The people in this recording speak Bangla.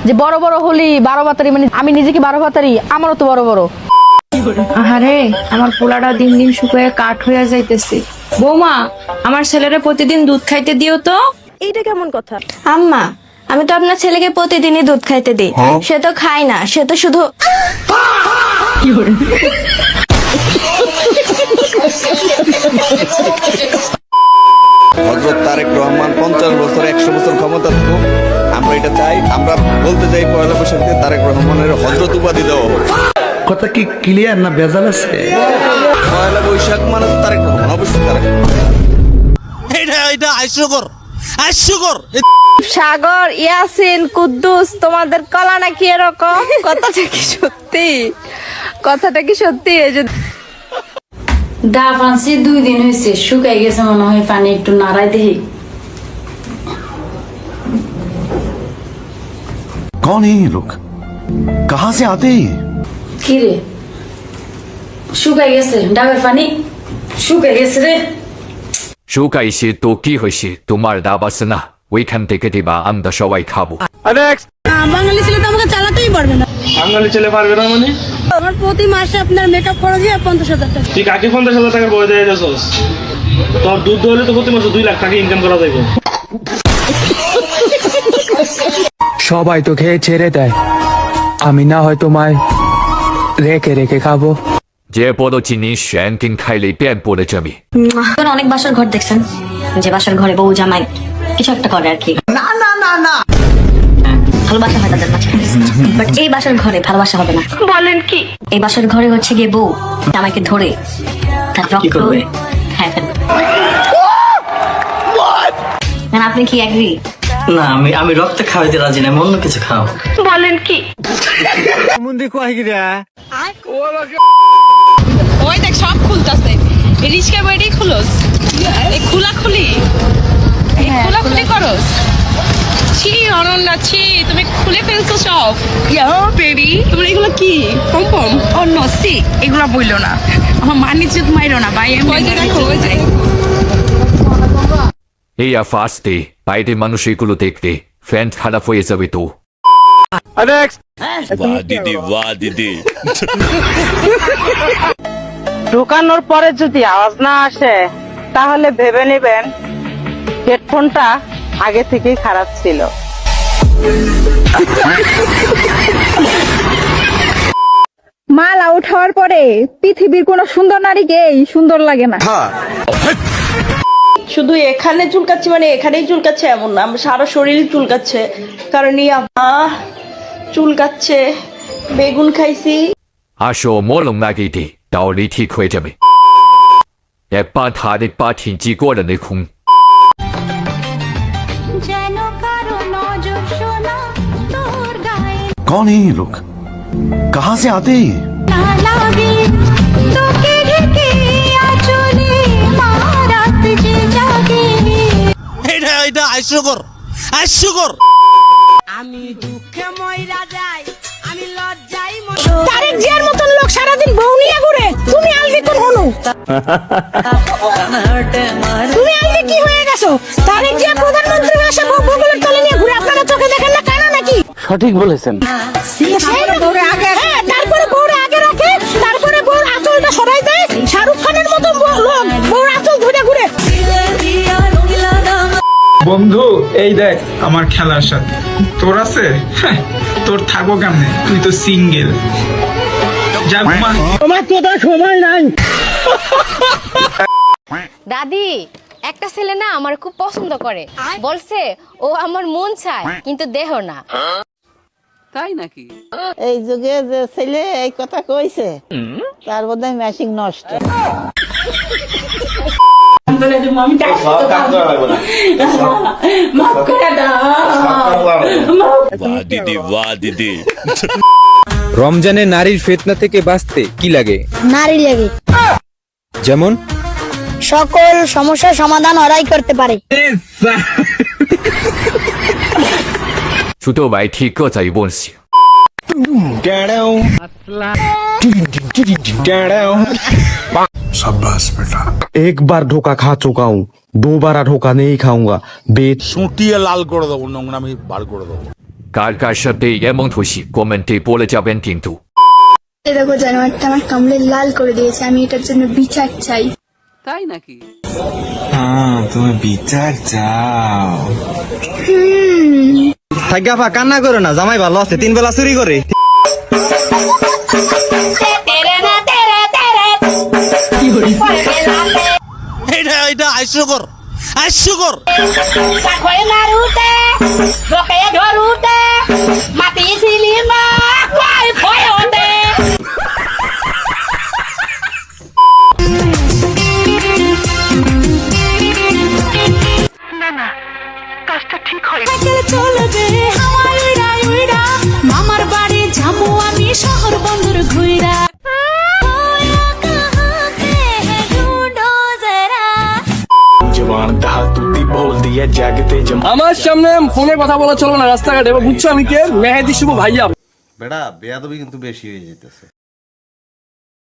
যে বড় বড় হলি 12 ভাতারি, মানে আমি নিজে কি 12 ভাতারি? আমারও তো বড় বড়। আহারে, আমার পোলাটা দিন দিন শুকিয়ে কাঠ হইয়া যাইতেছে। বৌমা, আমার ছেলেরে প্রতিদিন দুধ খাইতে দিও তো। এইটা কেমন কথা? আম্মা, আমি তো আপনার ছেলেকে প্রতিদিনই দুধ খাইতে দিই। সে তো খায় না, সে তো শুধু হযরত তারেক রহমান 50 বছর 100 বছর ক্ষমতা থাকুক, আমরা এটা চাই। আমরা বলতে চাই পয়লা বৈশাখে তারেক রহমানের হযরত উপাধি দেওয়া হোক। কথা কি ক্লিয়ার না ভেজাল আছে? পয়লা বৈশাখ মানে তারেক রহমান, অবশ্যই তারেক। এটা হাস্যকর। সাগর, ইয়াসিন, কুদ্দুস, তোমাদের কলা নাকি এরকম? কথাটা কি সত্যি? কথাটা কি সত্যি? এই যে ডাব আনছি 2 দিন হয়েছে, শুকাই গেছে মনে হয়, পানি একটু নাড়াই দেখি। कौन है ये लोग? कहाँ से आते हैं? কি রে, শুকাই গেছে ডাবের পানি, শুকাই গেছে রে। শুকাইছে তো কি হয়েছে? তোমার ডাব আছে না, ওইখান থেকে দিবা, আমরা সবাই খাবো। বাঙালি ছেলে তো আমাকে চালাতেই পারবে না। বাঙালি ছেলে পারবে না মানে? আমার প্রতি মাসে আপনার মেকআপ খরচ 50,000 টাকা। তুই কাকে 50,000 টাকা বই দিয়ে যাচ্ছস? তোর দুধ হলে তো প্রতি মাসে 2 লাখ টাকা ইনকাম করা যাবে। সবাই তো খেয়ে ছেড়ে দেয়, আমি না হয় তোমায় রেখে রেখে খাবো। যে বড় জিনিস একদিন খাইলে পেট পড়ে যাবে। অনেক বাসার ঘর দেখছেন, যে বাসার ঘরে বউ জামাই কিছু একটা করে আর কি। না না না না, ভালোবাসা হয় তাদের মাঝখানে, বাট এই বাসার ঘরে ভালোবাসা হবে না। বলেন কি? এই বাসার ঘরে হচ্ছে গিয়ে বউ জামাইকে ধরে তার রক্ত খায় ফেলবে। আপনি কি এগ্রি? না, আমি রক্ত খাওয়াইতে রাজি না, অন্য কিছু খাও। বলেন কি? ওই দেখ সব খুলতাছে, রিস্কা বেডি খুলস, এই খোলাখুলি করস। ছি অনন্যা, ছি, তুমি খুলে ফেলছো সব। বেডি তোমার এগুলো কি পম অন্য? সি, এগুলো বইলো না, আমার মানিজ্জত মাইরো না ভাই। ওই যে দেখো, ওই যে এই ফার্স্টে বাইরের মানুষ এগুলো দেখতে ফ্যান খারাপ হয়ে যাবে তো। বাহ দিদি। ঢোকানোর পরে যদি আওয়াজ না আসে তাহলে ভেবে নেবেন হেডফোনটা আগে থেকেই খারাপ ছিল। মাল আউট হওয়ার পরে পৃথিবীর কোন সুন্দর নারীকেই সুন্দর লাগে না। শুধু এখানে চুলকাচ্ছে, মানে এখানেই চুলকাচ্ছে এমন না, আমার সারা শরীর চুলকাচ্ছে। কারণ চুলকাচ্ছে, বেগুন খাইছি। আসো মলম লাগিয়ে দে, তাহলে ঠিক হয়ে যাবে। একবার ধারে পা ঠিঁচি করে দেখুন। कौन है ये लोग? कहाँ से आते हैं? এটা হাস্যকর। আমি দুঃখে মইরা যাই, আমি লজ্জায় তারেক জিয়ার মতন লোক সারাদিন বউ নিয়ে ঘুরে, তুমি আলবি কোন হলো? তুমি আলবি কি হয়ে গেছো? তারেক জিয়া প্রধানমন্ত্রী হয়ে বউ বগলের তলে নিয়ে ঘুরে, আপনারা চোখে দেখেন না, কানা নাকি? সঠিক বলেছেন। তারপরে বউরে আগে রাখে, তারপরে বউর আঁচলটা সরাই দেয়, শাহরুখ খানের মতো লোক বউর আঁচল ধরে ঘুরে। বন্ধু, এই দেখ আমার খেলার সাথে তোর আছে। তোর থাকবো কেমনে, তুই তো সিঙ্গেল। যা ঘুমা। তোমার কথা সময় নাই। দাদি, একটা ছেলে না আমার খুব পছন্দ করে, বলছে ও আমার মন চায় কিন্তু দেহ না। এই যুগে যে ছেলে এই কথা কইছে তার বোধহয় মেশিন নষ্ট। বাহ দিদি। রমজানে নারীর ফিতনা থেকে বাঁচতে কি লাগে? নারী লাগে, যেমন সকল সমস্যার সমাধান ওরাই করতে পারে। ছোট ভাই ঠিক কথাই বলছি। शाबाश बेटा। एक बार धोखा खा चुका हूँ, दोबारा धोखा नहीं खाऊंगा। बेट সুটিয়ে লাল করে দেবো, নোংরামি বার করে দেবো। কার কার সাথে এমন খুশি কমেন্টে বলে যাবেন কিন্তু। এ দেখো জানোয়ারটা আমার কামড়ে লাল করে দিয়েছে, আমি এটার জন্য বিচার চাই। তাই নাকি? হ্যাঁ, তুমি বিচার চাও। থাকা কান্না করো না, জামাই ভালো আছে, 3 বেলা চুরি করে। এটা হাস্যকর হাস্যকর। মামার বাড়ি যাবো আমি শহর বন্দর ঘুইরা। আমার সামনে ফোনে কথা বলা চলবে না রাস্তাঘাটে, বুঝছো আমি কে? মেহেদি শুভ ভাইয়া। বেটা বেয়াদবি কিন্তু বেশি হয়ে যেতেছে।